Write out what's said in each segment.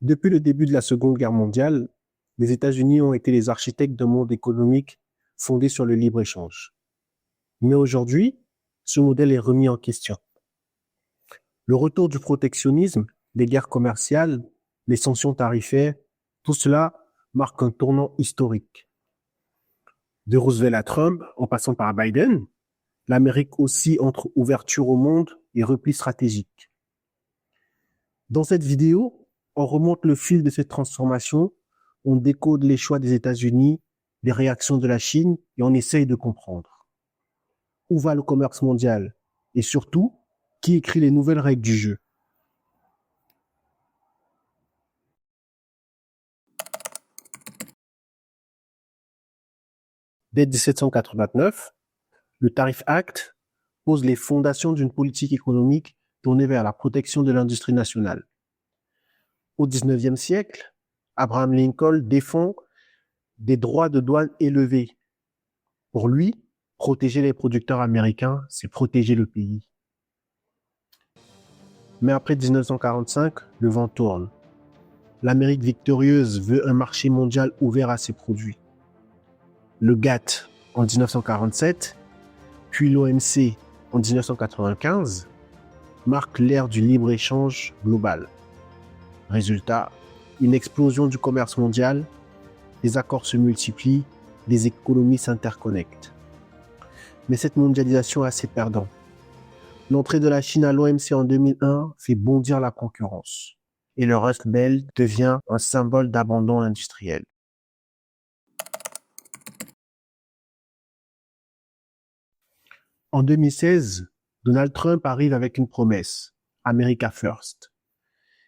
Depuis le début de la Seconde Guerre mondiale, les États-Unis ont été les architectes d'un monde économique fondé sur le libre-échange. Mais aujourd'hui, ce modèle est remis en question. Le retour du protectionnisme, les guerres commerciales, les sanctions tarifaires, tout cela marque un tournant historique. De Roosevelt à Trump, en passant par Biden, l'Amérique oscille entre ouverture au monde et repli stratégique. Dans cette vidéo, on remonte le fil de cette transformation, on décode les choix des États-Unis, les réactions de la Chine et on essaye de comprendre. Où va le commerce mondial? Et surtout, qui écrit les nouvelles règles du jeu? Dès 1789, le Tariff Act pose les fondations d'une politique économique tournée vers la protection de l'industrie nationale. Au XIXe siècle, Abraham Lincoln défend des droits de douane élevés. Pour lui, protéger les producteurs américains, c'est protéger le pays. Mais après 1945, le vent tourne. L'Amérique victorieuse veut un marché mondial ouvert à ses produits. Le GATT en 1947, puis l'OMC en 1995, marquent l'ère du libre-échange global. Résultat, une explosion du commerce mondial, les accords se multiplient, les économies s'interconnectent. Mais cette mondialisation a ses perdants. L'entrée de la Chine à l'OMC en 2001 fait bondir la concurrence. Et le Rust Belt devient un symbole d'abandon industriel. En 2016, Donald Trump arrive avec une promesse, America First.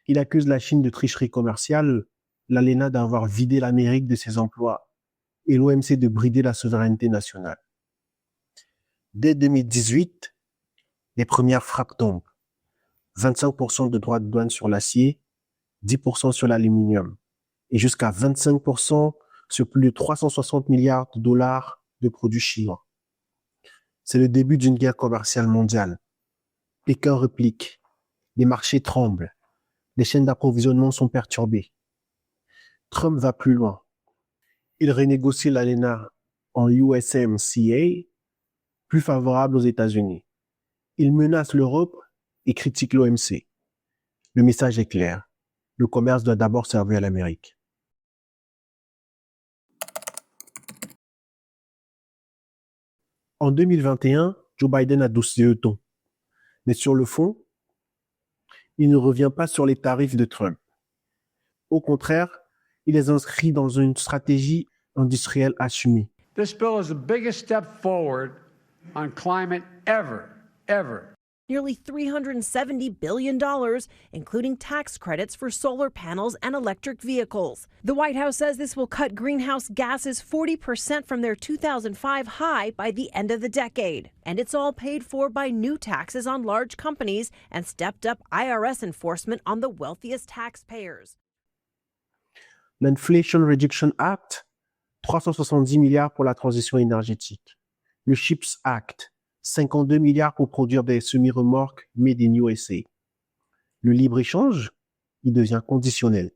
Il accuse la Chine de tricherie commerciale, l'ALENA d'avoir vidé l'Amérique de ses emplois et l'OMC de brider la souveraineté nationale. Dès 2018, les premières frappes tombent. 25% de droits de douane sur l'acier, 10% sur l'aluminium et jusqu'à 25% sur plus de 360 milliards de dollars de produits chinois. C'est le début d'une guerre commerciale mondiale. Pékin réplique, les marchés tremblent, les chaînes d'approvisionnement sont perturbées. Trump va plus loin. Il renégocie l'ALENA en USMCA, plus favorable aux États-Unis. Il menace l'Europe et critique l'OMC. Le message est clair. Le commerce doit d'abord servir à l'Amérique. En 2021, Joe Biden a adouci le ton. Mais sur le fond, il ne revient pas sur les tarifs de Trump. Au contraire, il les inscrit dans une stratégie industrielle assumée. This bill is the biggest step forward on climate ever. Nearly $370 billion, including tax credits for solar panels and electric vehicles. The White House says this will cut greenhouse gases 40% from their 2005 high by the end of the decade. And it's all paid for by new taxes on large companies and stepped up IRS enforcement on the wealthiest taxpayers. L'Inflation Reduction Act, 370 milliards pour la transition énergétique. Le CHIPS Act, 52 milliards pour produire des semi-remorques made in USA. Le libre-échange, il devient conditionnel.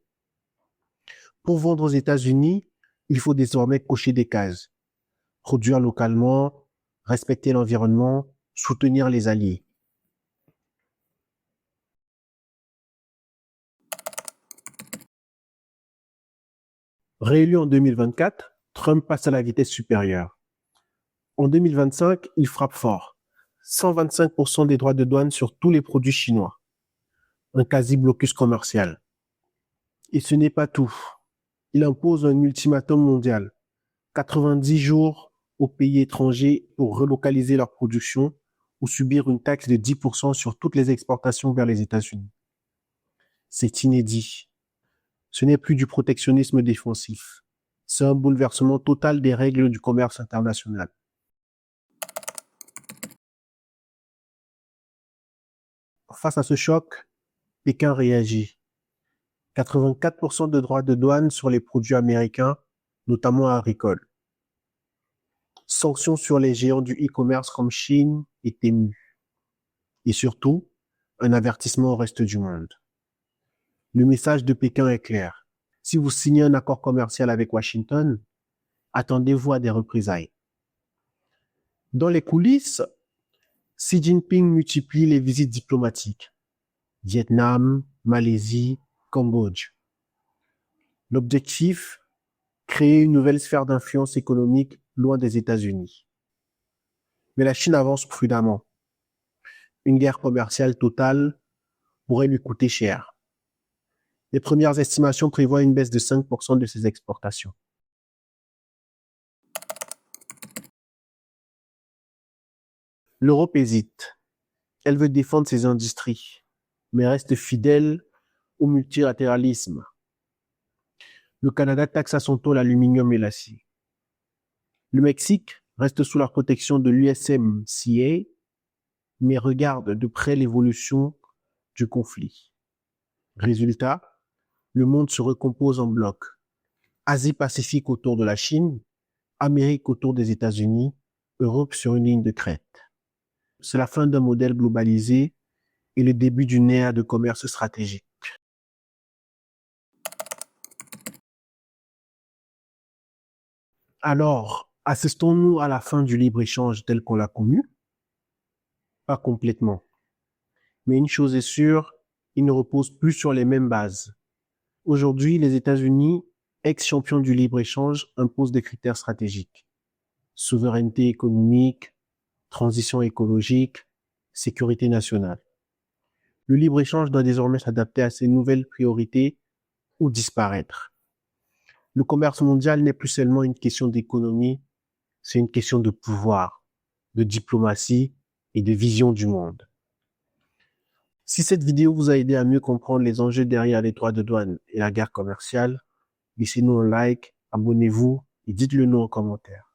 Pour vendre aux États-Unis, il faut désormais cocher des cases. Produire localement, respecter l'environnement, soutenir les alliés. Réélu en 2024, Trump passe à la vitesse supérieure. En 2025, il frappe fort. 125% des droits de douane sur tous les produits chinois. Un quasi-blocus commercial. Et ce n'est pas tout. Il impose un ultimatum mondial. 90 jours aux pays étrangers pour relocaliser leur production ou subir une taxe de 10% sur toutes les exportations vers les États-Unis. C'est inédit. Ce n'est plus du protectionnisme défensif. C'est un bouleversement total des règles du commerce international. Face à ce choc, Pékin réagit. 84% de droits de douane sur les produits américains, notamment agricoles. Sanctions sur les géants du e-commerce comme Chine et Temu. Et surtout, un avertissement au reste du monde. Le message de Pékin est clair. Si vous signez un accord commercial avec Washington, attendez-vous à des représailles. Dans les coulisses, Xi Jinping multiplie les visites diplomatiques. Vietnam, Malaisie, Cambodge. L'objectif, créer une nouvelle sphère d'influence économique loin des États-Unis. Mais la Chine avance prudemment. Une guerre commerciale totale pourrait lui coûter cher. Les premières estimations prévoient une baisse de 5% de ses exportations. L'Europe hésite. Elle veut défendre ses industries, mais reste fidèle au multilatéralisme. Le Canada taxe à son tour l'aluminium et l'acier. Le Mexique reste sous la protection de l'USMCA, mais regarde de près l'évolution du conflit. Résultat, le monde se recompose en blocs. Asie-Pacifique autour de la Chine, Amérique autour des États-Unis, Europe sur une ligne de crête. C'est la fin d'un modèle globalisé et le début d'une ère de commerce stratégique. Alors, assistons-nous à la fin du libre-échange tel qu'on l'a connu? Pas complètement. Mais une chose est sûre, il ne repose plus sur les mêmes bases. Aujourd'hui, les États-Unis, ex-champions du libre-échange, imposent des critères stratégiques. Souveraineté économique, transition écologique, sécurité nationale. Le libre-échange doit désormais s'adapter à ces nouvelles priorités ou disparaître. Le commerce mondial n'est plus seulement une question d'économie, c'est une question de pouvoir, de diplomatie et de vision du monde. Si cette vidéo vous a aidé à mieux comprendre les enjeux derrière les droits de douane et la guerre commerciale, laissez-nous un like, abonnez-vous et dites-le nous en commentaire.